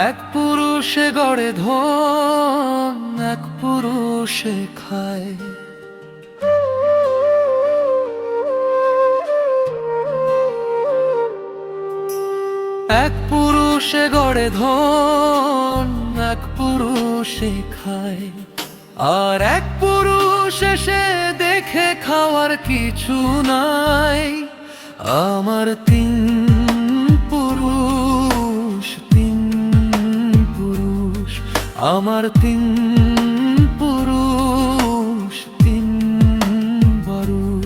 এক পুরুষে গড়ে ধন, এক পুরুষে খায়। এক পুরুষে গড়ে ধন, এক পুরুষে খায়। আর এক পুরুষ এসে দেখে খাওয়ার কিছু নাই। আমার তিন পুরুষ, তিন পুরুষ, আমার তিন পুরুষ, তিন বারুষ।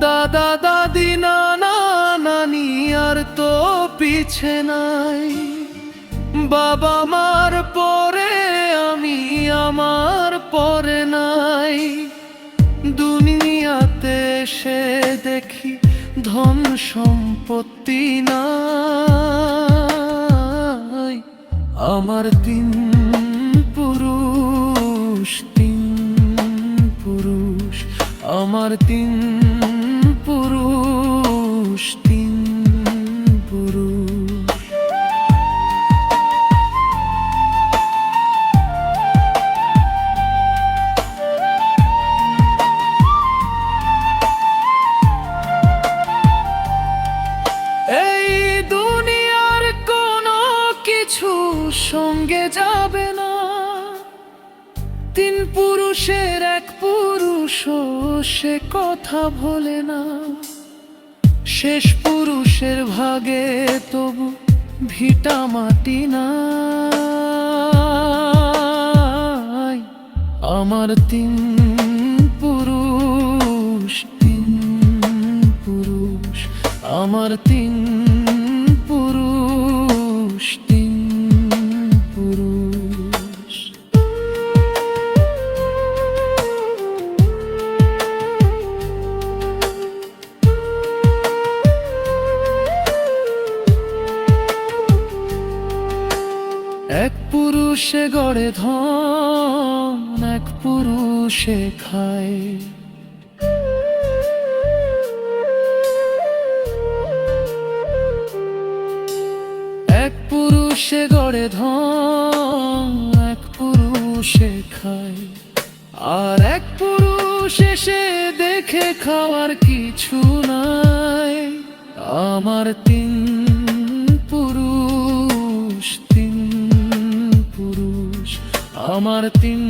দাদা দাদি নানা নানি আর তো পিছে নাই। বাবা মার পরে আমি, আমার পরে নাই। দুনিয়াতে এসে দেখি ধন সম্পত্তি নাই। আমার তিন পুরুষ, তিন পুরুষ, আমার তিন পুরুষ, তিন পুরুষ। এই দুনিয়ার কোনো কিছু সঙ্গে যাবে না। তিন পুরুষের এক পুরুষও সে কথা ভোলে না। শেষ পুরুষের ভাগে তবু ভিটা মাটি নাই। আমার তিন পুরুষ, তিন পুরুষ, আমার তিন পুরুষ, তিন পুরুষ। এক পুরুষে গড়ে ধন, এক পুরুষে খায়। এক পুরুষে গড়ে ধন, এক পুরুষে খায়। আর এক পুরুষ এসে দেখে খাওয়ার কিছু নাই। আমার তিন পুরুষ, তিন পুরুষ, আমার তিন